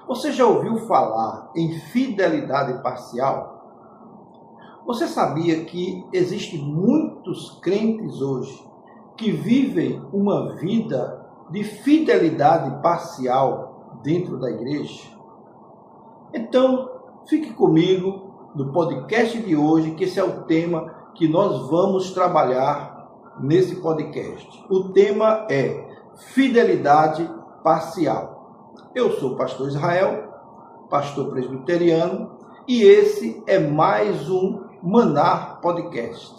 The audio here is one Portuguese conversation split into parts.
Você já ouviu falar em fidelidade parcial? Você sabia que existem muitos crentes hoje que vivem uma vida de fidelidade parcial dentro da igreja? Então, fique comigo no podcast de hoje, que esse é o tema que nós vamos trabalhar nesse podcast. O tema é fidelidade parcial. Eu sou o pastor Israel, pastor presbiteriano, e esse é mais um Manar Podcast.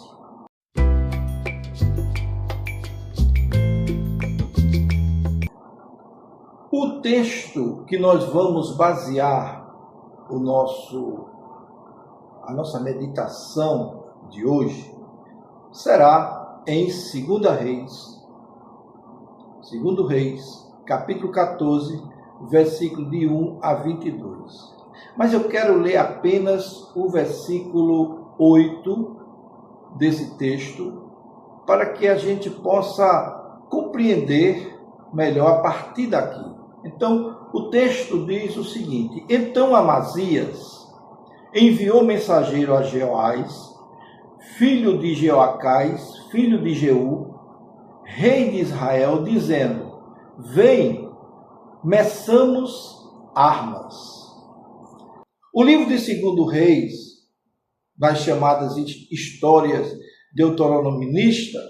O texto que nós vamos basear a nossa meditação de hoje será em 2 Reis, capítulo 14, versículo de 1 a 22. Mas eu quero ler apenas o versículo 8 desse texto, para que a gente possa compreender melhor a partir daqui. Então, o texto diz o seguinte: Então Amazias enviou mensageiro a Jeoás, filho de Jeoacás, filho de Jeú, rei de Israel, dizendo: Vem, meçamos armas. O livro de 2 Reis, nas chamadas histórias deuteronomistas,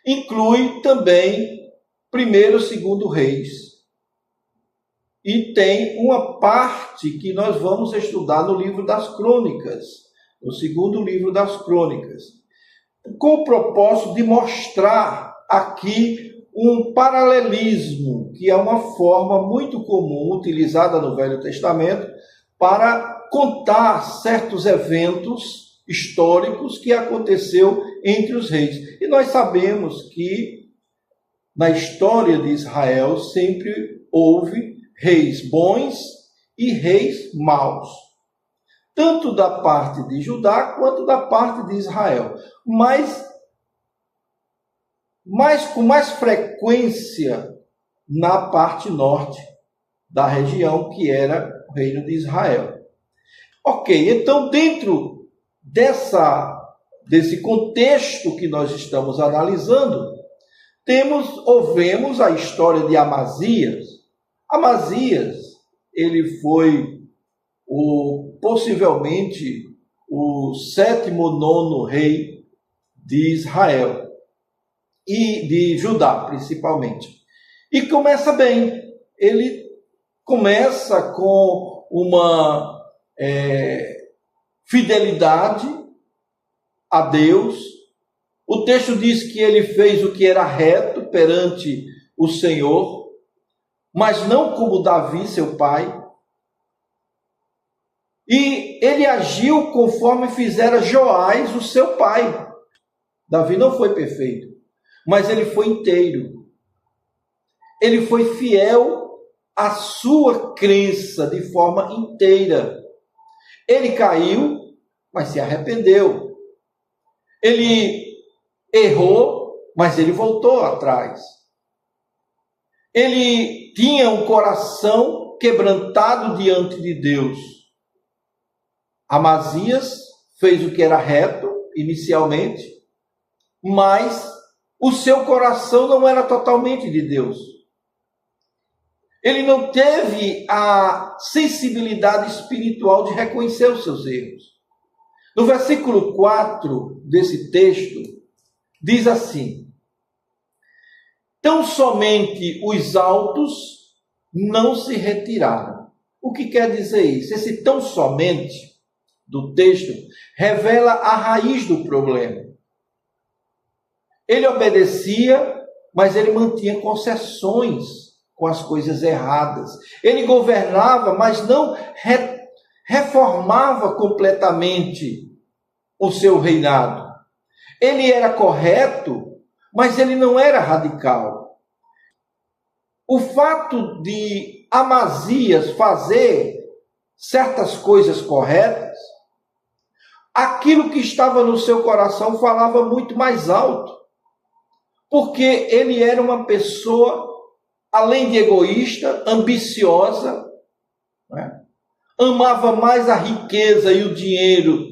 inclui também 1º e 2 Reis. E tem uma parte que nós vamos estudar no livro das Crônicas, no segundo livro das Crônicas, com o propósito de mostrar aqui um paralelismo, que é uma forma muito comum utilizada no Velho Testamento para contar certos eventos históricos que aconteceu entre os reis. E nós sabemos que na história de Israel sempre houve reis bons e reis maus, tanto da parte de Judá quanto da parte de Israel. Mas com mais frequência na parte norte da região, que era o reino de Israel. Ok, então dentro desse contexto que nós estamos analisando, vemos a história de Amazias. Amazias, ele foi possivelmente o 7º, 9º rei de Israel. E de Judá, principalmente. E começa bem. Ele começa com uma fidelidade a Deus. O texto diz que ele fez o que era reto perante o Senhor, mas não como Davi, seu pai. E ele agiu conforme fizera Joás, o seu pai. Davi não foi perfeito, mas ele foi inteiro. Ele foi fiel à sua crença de forma inteira. Ele caiu, mas se arrependeu. Ele errou, mas ele voltou atrás. Ele tinha um coração quebrantado diante de Deus. Amazias fez o que era reto inicialmente, mas o seu coração não era totalmente de Deus. Ele não teve a sensibilidade espiritual de reconhecer os seus erros. No versículo 4 desse texto, diz assim: Tão somente os altos não se retiraram. O que quer dizer isso? Esse tão somente do texto revela a raiz do problema. Ele obedecia, mas ele mantinha concessões com as coisas erradas. Ele governava, mas não reformava completamente o seu reinado. Ele era correto, mas ele não era radical. O fato de Amazias fazer certas coisas corretas, aquilo que estava no seu coração falava muito mais alto. Porque ele era uma pessoa além de egoísta, ambiciosa, né? Amava mais a riqueza e o dinheiro,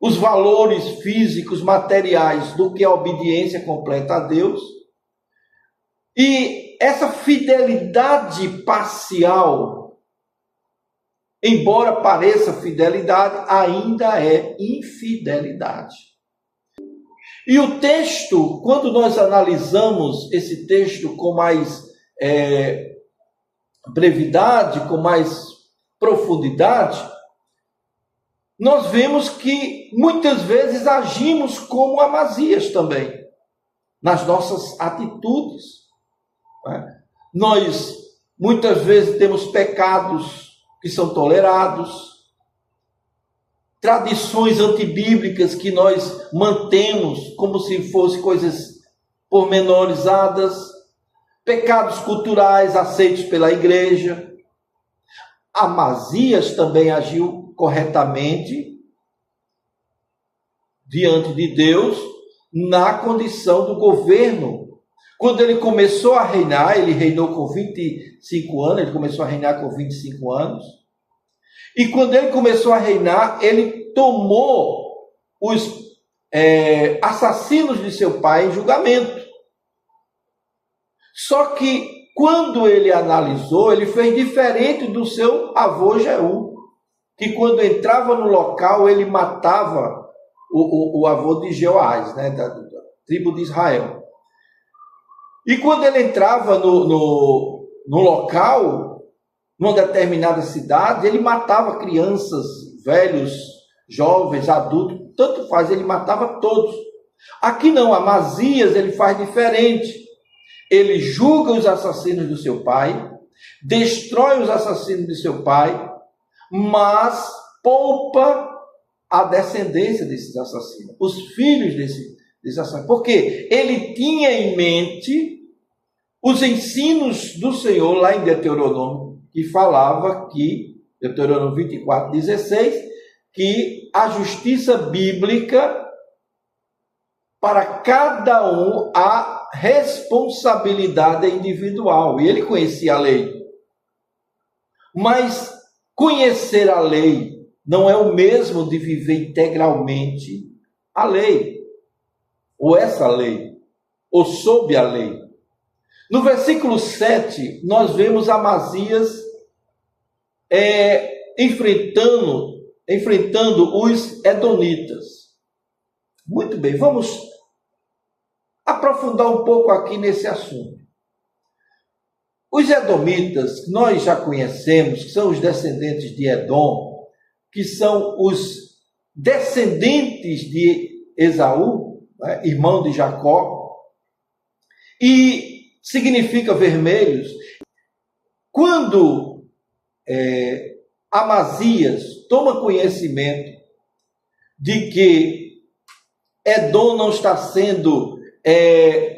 os valores físicos, materiais, do que a obediência completa a Deus. E essa fidelidade parcial, embora pareça fidelidade, ainda é infidelidade. E o texto, quando nós analisamos esse texto com mais brevidade, com mais profundidade, nós vemos que muitas vezes agimos como Amazias também, nas nossas atitudes. Né? Nós muitas vezes temos pecados que são tolerados, tradições antibíblicas que nós mantemos como se fossem coisas pormenorizadas, pecados culturais aceitos pela igreja. Amazias também agiu corretamente diante de Deus na condição do governo. Quando ele começou a reinar, ele reinou com 25 anos, ele começou a reinar com 25 anos. E quando ele começou a reinar, ele tomou os assassinos de seu pai em julgamento. Só que quando ele analisou, ele fez diferente do seu avô Jeú, que quando entrava no local, ele matava o avô de Jeoás, né, da tribo de Israel. E quando ele entrava no local, numa determinada cidade, ele matava crianças, velhos, jovens, adultos, tanto faz, ele matava todos. Aqui não, Amazias, ele faz diferente. Ele julga os assassinos do seu pai, destrói os assassinos de seu pai, mas poupa a descendência desses assassinos, os filhos desses assassinos. Porque ele tinha em mente os ensinos do Senhor lá em Deuteronômio, que falava que, Deuteronômio 24, 16, que a justiça bíblica, para cada um, a responsabilidade individual. E ele conhecia a lei. Mas conhecer a lei não é o mesmo de viver integralmente a lei, ou essa lei, ou sob a lei. No versículo 7, nós vemos Amazias enfrentando os edonitas. Muito bem, vamos aprofundar um pouco aqui nesse assunto. Os edomitas, nós já conhecemos, que são os descendentes de Edom, que são os descendentes de Esaú, né, irmão de Jacó, e significa vermelhos. Quando Amazias toma conhecimento de que Edom não está sendo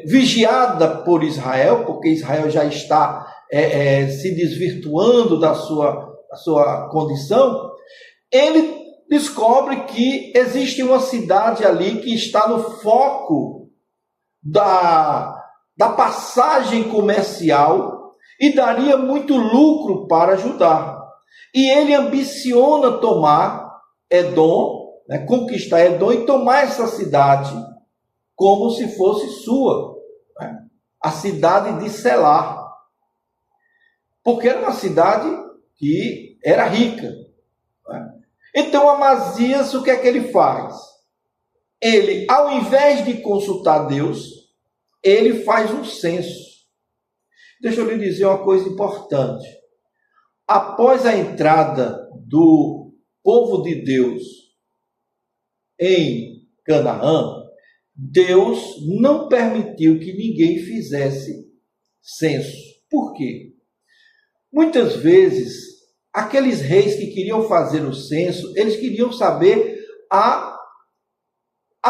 vigiada por Israel, porque Israel já está se desvirtuando da sua condição, ele descobre que existe uma cidade ali que está no foco da passagem comercial e daria muito lucro para Judá. E ele ambiciona tomar Edom, né, conquistar Edom e tomar essa cidade como se fosse sua, né? A cidade de Selá, porque era uma cidade que era rica, né? Então Amazias, o que é que ele faz? Ele, ao invés de consultar Deus, ele faz um censo. Deixa eu lhe dizer uma coisa importante. Após a entrada do povo de Deus em Canaã, Deus não permitiu que ninguém fizesse censo. Por quê? Muitas vezes, aqueles reis que queriam fazer o censo, eles queriam saber a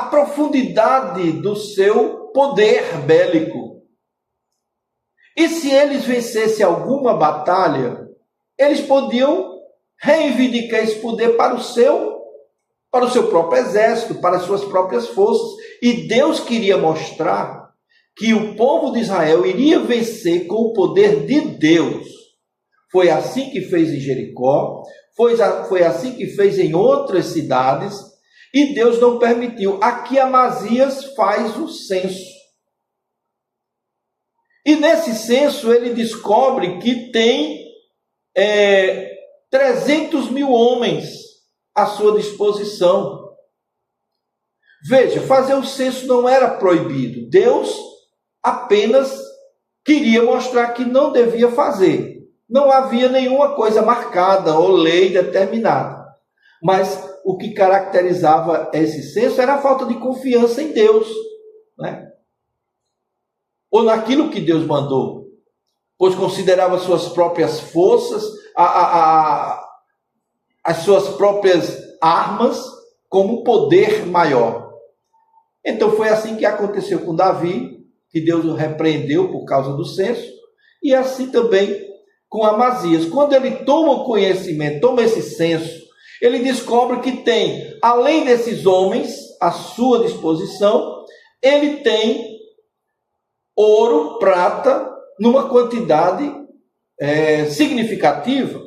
profundidade do seu poder bélico. E se eles vencessem alguma batalha, eles podiam reivindicar esse poder para o seu próprio exército, para as suas próprias forças. E Deus queria mostrar que o povo de Israel iria vencer com o poder de Deus. Foi assim que fez em Jericó, foi assim que fez em outras cidades, e Deus não permitiu. Aqui Amazias faz o censo. E nesse censo ele descobre que tem 300 mil homens à sua disposição. Veja, fazer o censo não era proibido. Deus apenas queria mostrar que não devia fazer. Não havia nenhuma coisa marcada ou lei determinada. Mas o que caracterizava esse censo era a falta de confiança em Deus, né? Ou naquilo que Deus mandou, pois considerava suas próprias forças, as suas próprias armas como poder maior. Então foi assim que aconteceu com Davi, que Deus o repreendeu por causa do censo, e assim também com Amazias. Quando ele toma o conhecimento, toma esse censo, ele descobre que tem, além desses homens à sua disposição, ele tem ouro, prata, numa quantidade significativa.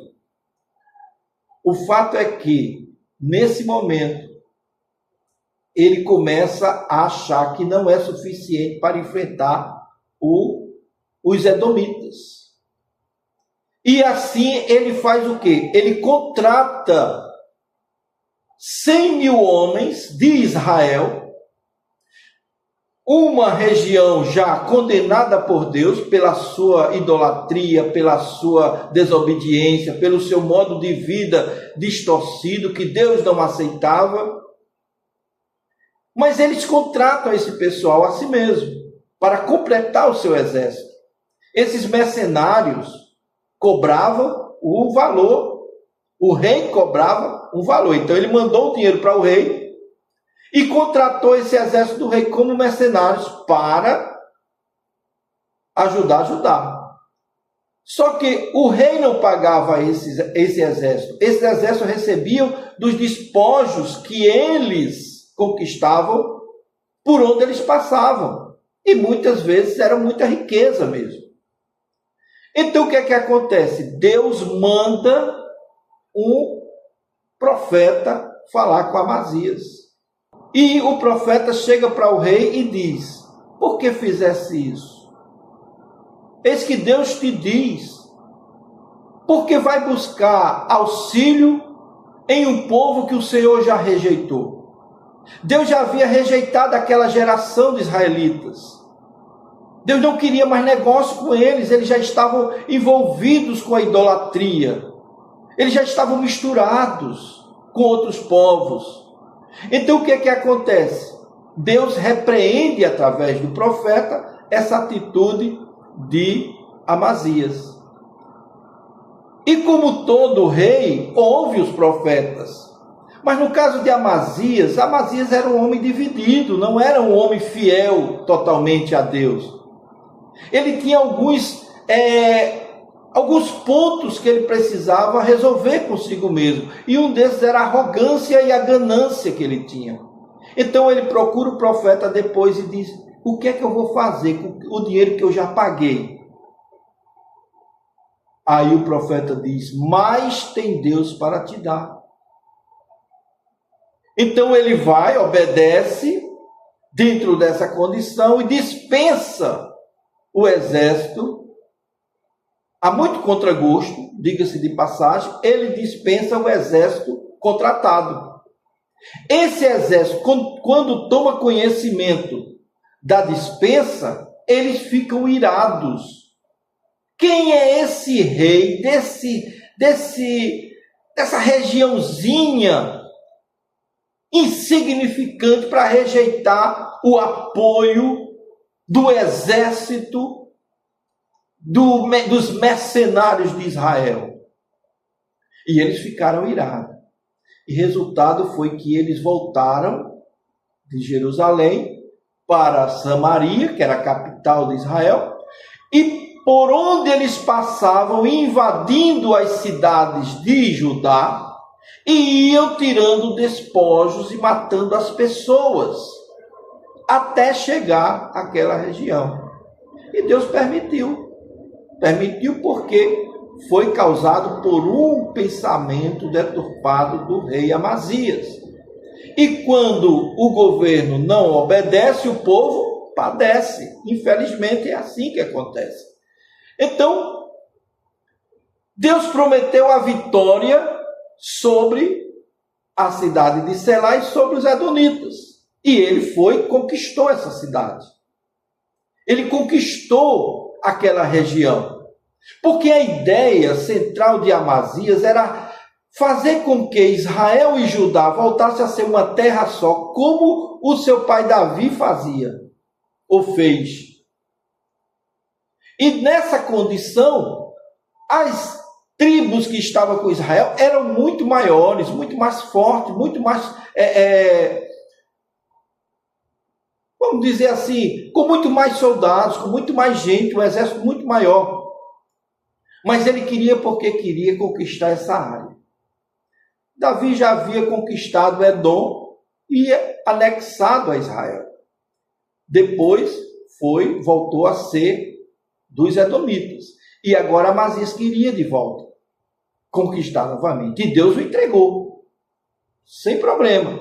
O fato é que, nesse momento, ele começa a achar que não é suficiente para enfrentar os edomitas. E assim ele faz o quê? Ele contrata 100 mil homens de Israel, uma região já condenada por Deus pela sua idolatria, pela sua desobediência, pelo seu modo de vida distorcido, que Deus não aceitava. Mas eles contratam esse pessoal a si mesmo, para completar o seu exército. Esses mercenários cobravam o valor, o rei cobrava um valor. Então ele mandou o dinheiro para o rei, e contratou esse exército do rei como mercenários para ajudar Judá. Só que o rei não pagava esse exército. Esses exércitos recebiam dos despojos que eles conquistavam por onde eles passavam. E muitas vezes era muita riqueza mesmo. Então o que é que acontece? Deus manda um profeta falar com Amazias. E o profeta chega para o rei e diz: por que fizesse isso? Eis que Deus te diz, porque vai buscar auxílio em um povo que o Senhor já rejeitou. Deus já havia rejeitado aquela geração de israelitas. Deus não queria mais negócio com eles já estavam envolvidos com a idolatria. Eles já estavam misturados com outros povos. Então o que é que acontece? Deus repreende através do profeta essa atitude de Amazias. E como todo rei, ouve os profetas. Mas no caso de Amazias, Amazias era um homem dividido, não era um homem fiel totalmente a Deus. Ele tinha alguns pontos que ele precisava resolver consigo mesmo. E um desses era a arrogância e a ganância que ele tinha. Então ele procura o profeta depois e diz: o que é que eu vou fazer com o dinheiro que eu já paguei? Aí o profeta diz: mais tem Deus para te dar. Então ele vai, obedece dentro dessa condição e dispensa o exército. A muito contragosto, diga-se de passagem, ele dispensa o exército contratado. Esse exército, quando toma conhecimento da dispensa, eles ficam irados. Quem é esse rei dessa regiãozinha insignificante para rejeitar o apoio do exército dos mercenários de Israel? E eles ficaram irados. E resultado foi que eles voltaram de Jerusalém para Samaria, que era a capital de Israel, e por onde eles passavam, invadindo as cidades de Judá, e iam tirando despojos e matando as pessoas, até chegar àquela região. E Deus permitiu. Permitiu porque foi causado por um pensamento deturpado do rei Amazias. E quando o governo não obedece, o povo padece. Infelizmente é assim que acontece. Então, Deus prometeu a vitória sobre a cidade de Selá e sobre os edonitas. E ele foi e conquistou essa cidade. Ele conquistou aquela região. Porque a ideia central de Amazias era fazer com que Israel e Judá voltassem a ser uma terra só, como o seu pai Davi fazia, ou fez. E nessa condição, as tribos que estavam com Israel eram muito maiores, muito mais fortes, muito mais, vamos dizer assim, com muito mais soldados, com muito mais gente, um exército muito maior. Mas ele queria porque queria conquistar essa área. Davi já havia conquistado Edom e anexado a Israel. Depois voltou a ser dos edomitas. E agora Amazias queria de volta conquistar novamente. E Deus o entregou, sem problema.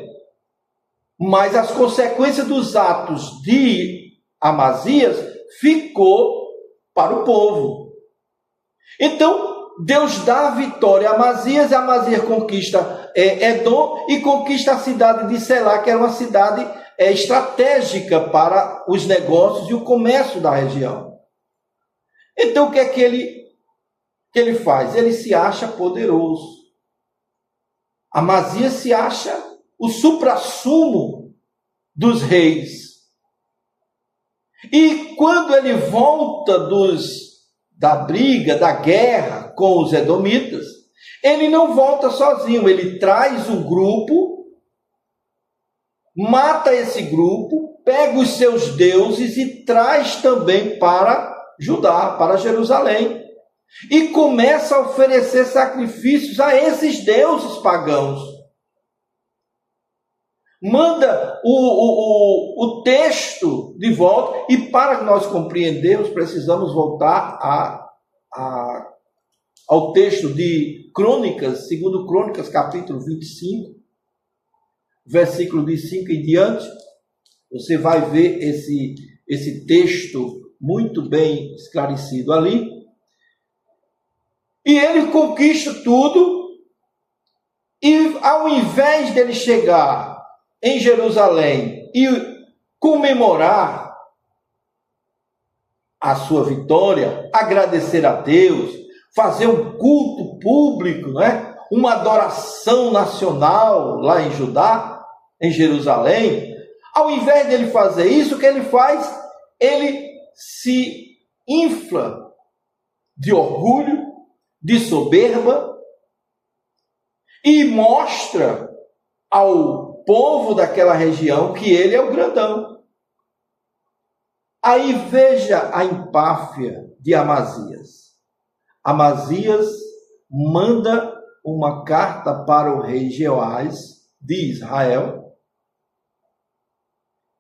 Mas as consequências dos atos de Amazias ficou para o povo. Então, Deus dá a vitória a Amazias, e Amazias conquista Edom e conquista a cidade de Selá, que era uma cidade estratégica para os negócios e o comércio da região. Então, o que é que ele faz? Ele se acha poderoso. Amazias se acha o suprassumo dos reis. E quando ele volta da briga, da guerra com os edomitas, ele não volta sozinho, ele traz um grupo, mata esse grupo, pega os seus deuses e traz também para Judá, para Jerusalém, e começa a oferecer sacrifícios a esses deuses pagãos. Manda o texto de volta, e para nós compreendermos, precisamos voltar ao texto de Crônicas, segundo Crônicas, capítulo 25, versículo de 5 em diante. Você vai ver esse texto muito bem esclarecido ali. E ele conquista tudo, e ao invés dele chegar em Jerusalém e comemorar a sua vitória, agradecer a Deus, fazer um culto público, né? Uma adoração nacional lá em Judá, em Jerusalém, ao invés dele fazer isso, o que ele faz? Ele se infla de orgulho, de soberba, e mostra ao povo daquela região que ele é o grandão. Aí veja a empáfia de Amazias. Amazias manda uma carta para o rei Jeoás de Israel,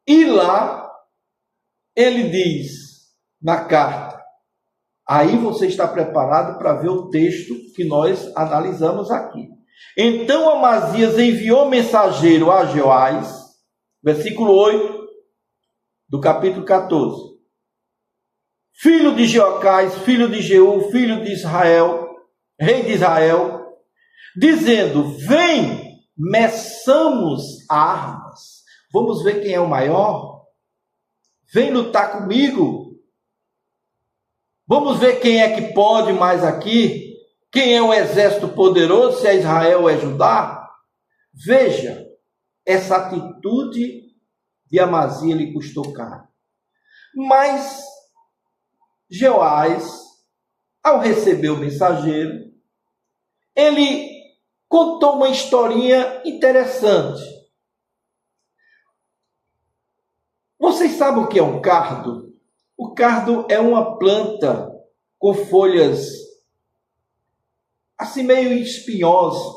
e lá ele diz na carta, aí você está preparado para ver o texto que nós analisamos aqui. Então Amazias enviou mensageiro a Jeoás, versículo 8 do capítulo 14. Filho de Jeocás, filho de Jeú, filho de Israel, rei de Israel, dizendo, vem, meçamos armas. Vamos ver quem é o maior? Vem lutar comigo. Vamos ver quem é que pode mais aqui. Quem é o exército poderoso, se é Israel ou é Judá? Veja, essa atitude de Amazias lhe custou caro. Mas Jeoás, ao receber o mensageiro, ele contou uma historinha interessante. Vocês sabem o que é um cardo? O cardo é uma planta com folhas assim meio espinhosa.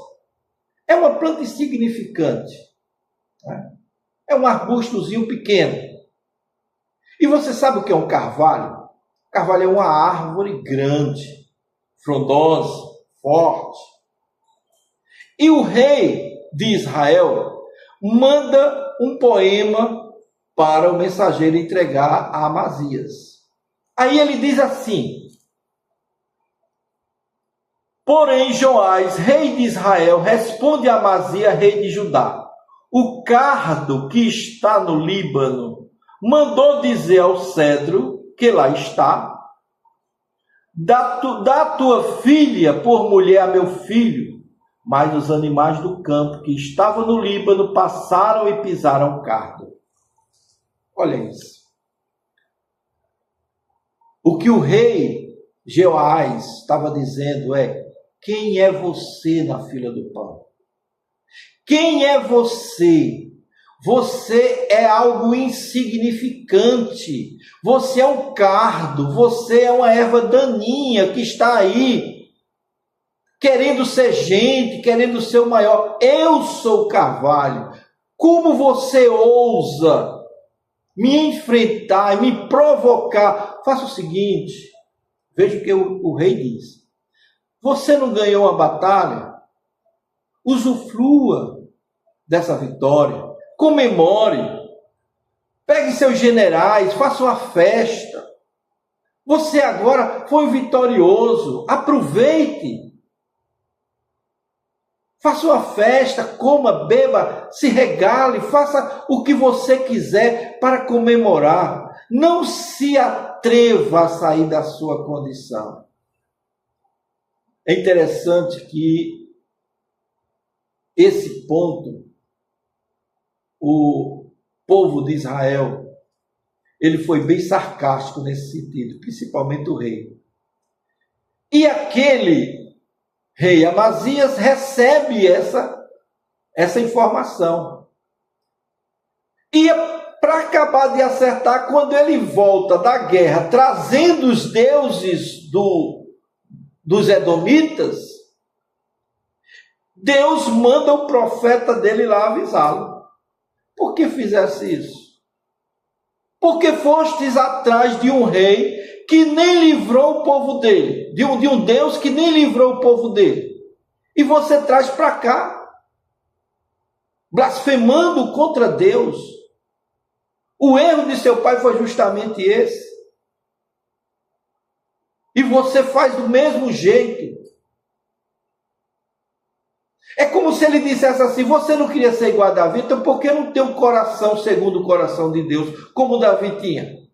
É uma planta insignificante. Né? É um arbustozinho pequeno. E você sabe o que é um carvalho? Carvalho é uma árvore grande, frondosa, forte. E o rei de Israel manda um poema para o mensageiro entregar a Amazias. Aí ele diz assim: porém, Joás, rei de Israel, responde a Amazias, rei de Judá: o cardo que está no Líbano mandou dizer ao cedro que lá está: dá tua filha por mulher a meu filho. Mas os animais do campo que estavam no Líbano passaram e pisaram o cardo. Olha isso. O que o rei Jeoás estava dizendo é: quem é você na fila do pão? Quem é você? Você é algo insignificante. Você é um cardo. Você é uma erva daninha que está aí, querendo ser gente, querendo ser o maior. Eu sou o carvalho. Como você ousa me enfrentar e me provocar? Faça o seguinte, veja o que o rei diz. Você não ganhou a batalha? Usufrua dessa vitória. Comemore. Pegue seus generais, faça uma festa. Você agora foi vitorioso. Aproveite. Faça uma festa, coma, beba, se regale, faça o que você quiser para comemorar. Não se atreva a sair da sua condição. É interessante que esse ponto, o povo de Israel, ele foi bem sarcástico nesse sentido, principalmente o rei. E aquele rei Amazias recebe essa informação. E para acabar de acertar, quando ele volta da guerra, trazendo os deuses dos edomitas, Deus manda o profeta dele lá avisá-lo. Por que fizesse isso? Porque fostes atrás de um rei que nem livrou o povo dele, de um Deus que nem livrou o povo dele, e você traz para cá, blasfemando contra Deus. O erro de seu pai foi justamente esse, e você faz do mesmo jeito. É como se ele dissesse assim: você não queria ser igual a Davi, então por que não ter um coração segundo o coração de Deus, como Davi tinha?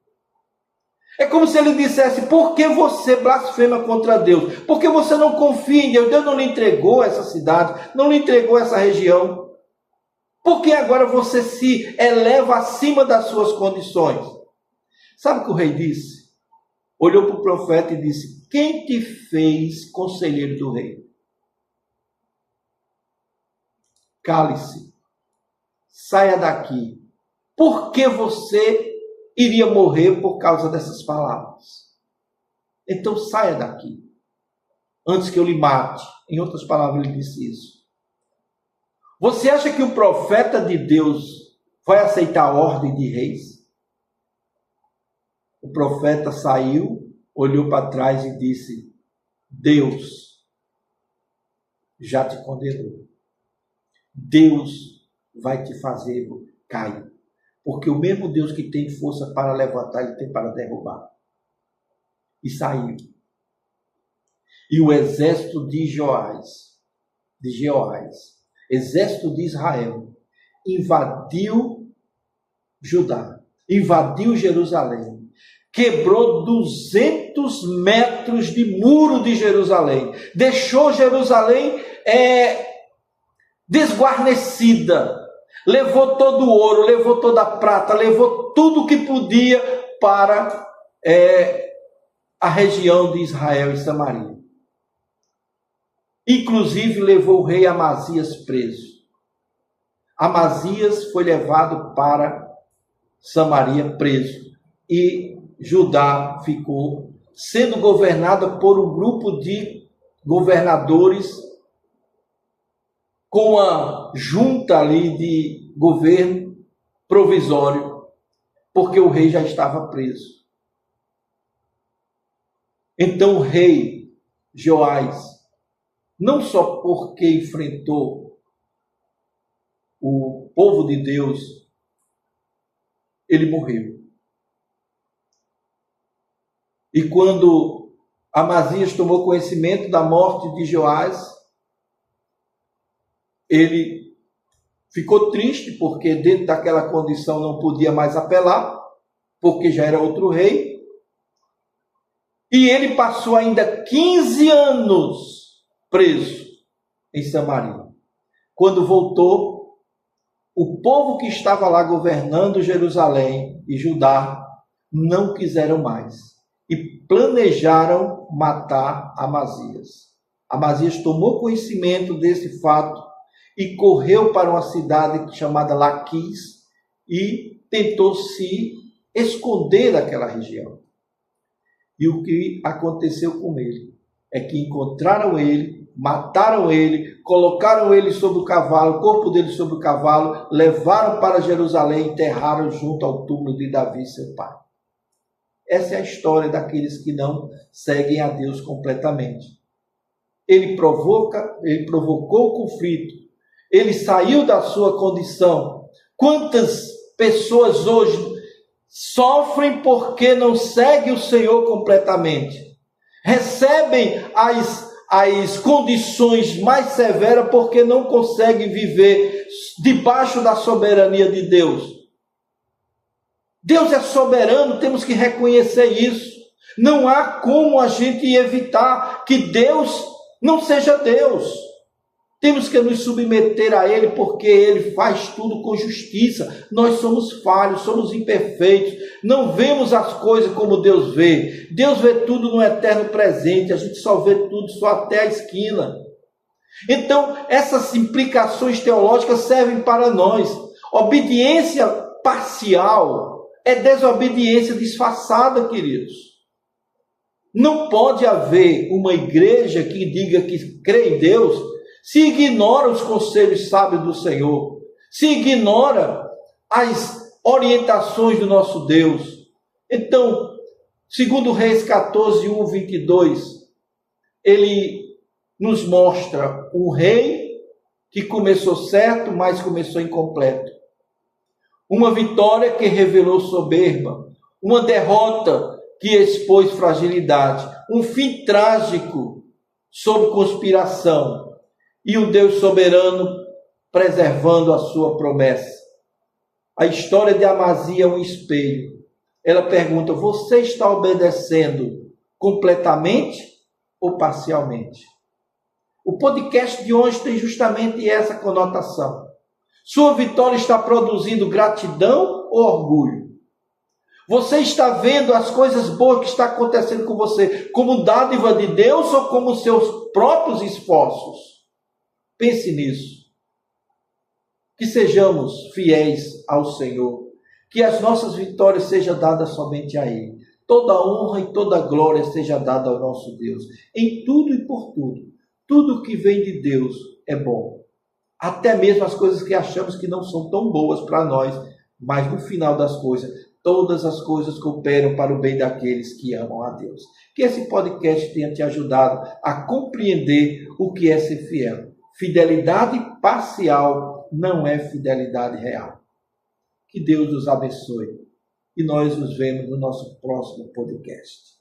É como se ele dissesse: por que você blasfema contra Deus? Porque você não confia em Deus. Deus não lhe entregou essa cidade, não lhe entregou essa região. Por que agora você se eleva acima das suas condições? Sabe o que o rei disse? Olhou para o profeta e disse: quem te fez conselheiro do rei? Cale-se, saia daqui. Por que você iria morrer por causa dessas palavras? Então saia daqui, antes que eu lhe mate. Em outras palavras, ele disse isso. Você acha que o profeta de Deus vai aceitar a ordem de reis? O profeta saiu, olhou para trás e disse: Deus já te condenou. Deus vai te fazer cair. Porque o mesmo Deus que tem força para levantar, ele tem para derrubar. E saiu. E o exército de Jeoás, exército de Israel, invadiu Judá, invadiu Jerusalém, quebrou 200 metros de muro de Jerusalém, deixou Jerusalém desguarnecida, levou todo o ouro, levou toda a prata, levou tudo o que podia para a região de Israel e Samaria. Inclusive levou o rei Amazias preso. Amazias foi levado para Samaria preso e Judá ficou sendo governada por um grupo de governadores com a junta ali de governo provisório, porque o rei já estava preso. Então o rei Joás, não só porque enfrentou o povo de Deus, ele morreu. E quando Amazias tomou conhecimento da morte de Joás, ele ficou triste, porque dentro daquela condição não podia mais apelar, porque já era outro rei. E ele passou ainda 15 anos preso em Samaria. Quando voltou, o povo que estava lá governando Jerusalém e Judá não quiseram mais e planejaram matar Amazias. Amazias tomou conhecimento desse fato e correu para uma cidade chamada Laquis e tentou se esconder daquela região. E o que aconteceu com ele é que encontraram ele, mataram ele, colocaram ele sobre o cavalo, o corpo dele sobre o cavalo, levaram para Jerusalém e enterraram junto ao túmulo de Davi, seu pai. Essa é a história daqueles que não seguem a Deus completamente. Ele provocou o conflito, ele saiu da sua condição. Quantas pessoas hoje sofrem porque não seguem o Senhor completamente? Recebem as condições mais severas porque não conseguem viver debaixo da soberania de Deus. Deus é soberano, temos que reconhecer isso. Não há como a gente evitar que Deus não seja Deus. Temos que nos submeter a Ele, porque Ele faz tudo com justiça. Nós somos falhos, somos imperfeitos, não vemos as coisas como Deus vê. Deus vê tudo no eterno presente, a gente só vê tudo só até a esquina. Então, essas implicações teológicas servem para nós. Obediência parcial é desobediência disfarçada, queridos. Não pode haver uma igreja que diga que crê em Deus se ignora os conselhos sábios do Senhor, se ignora as orientações do nosso Deus. Então, segundo Reis 14, 1, 22, ele nos mostra um rei que começou certo, mas começou incompleto. Uma vitória que revelou soberba, uma derrota que expôs fragilidade, um fim trágico sob conspiração, e o Deus soberano preservando a sua promessa. A história de Amazia é um espelho. Ela pergunta: você está obedecendo completamente ou parcialmente? O podcast de hoje tem justamente essa conotação. Sua vitória está produzindo gratidão ou orgulho? Você está vendo as coisas boas que estão acontecendo com você como dádiva de Deus ou como seus próprios esforços? Pense nisso. Que sejamos fiéis ao Senhor. Que as nossas vitórias sejam dadas somente a Ele. Toda honra e toda glória seja dada ao nosso Deus. Em tudo e por tudo. Tudo que vem de Deus é bom. Até mesmo as coisas que achamos que não são tão boas para nós. Mas no final das coisas, todas as coisas cooperam para o bem daqueles que amam a Deus. Que esse podcast tenha te ajudado a compreender o que é ser fiel. Fidelidade parcial não é fidelidade real. Que Deus nos abençoe. E nós nos vemos no nosso próximo podcast.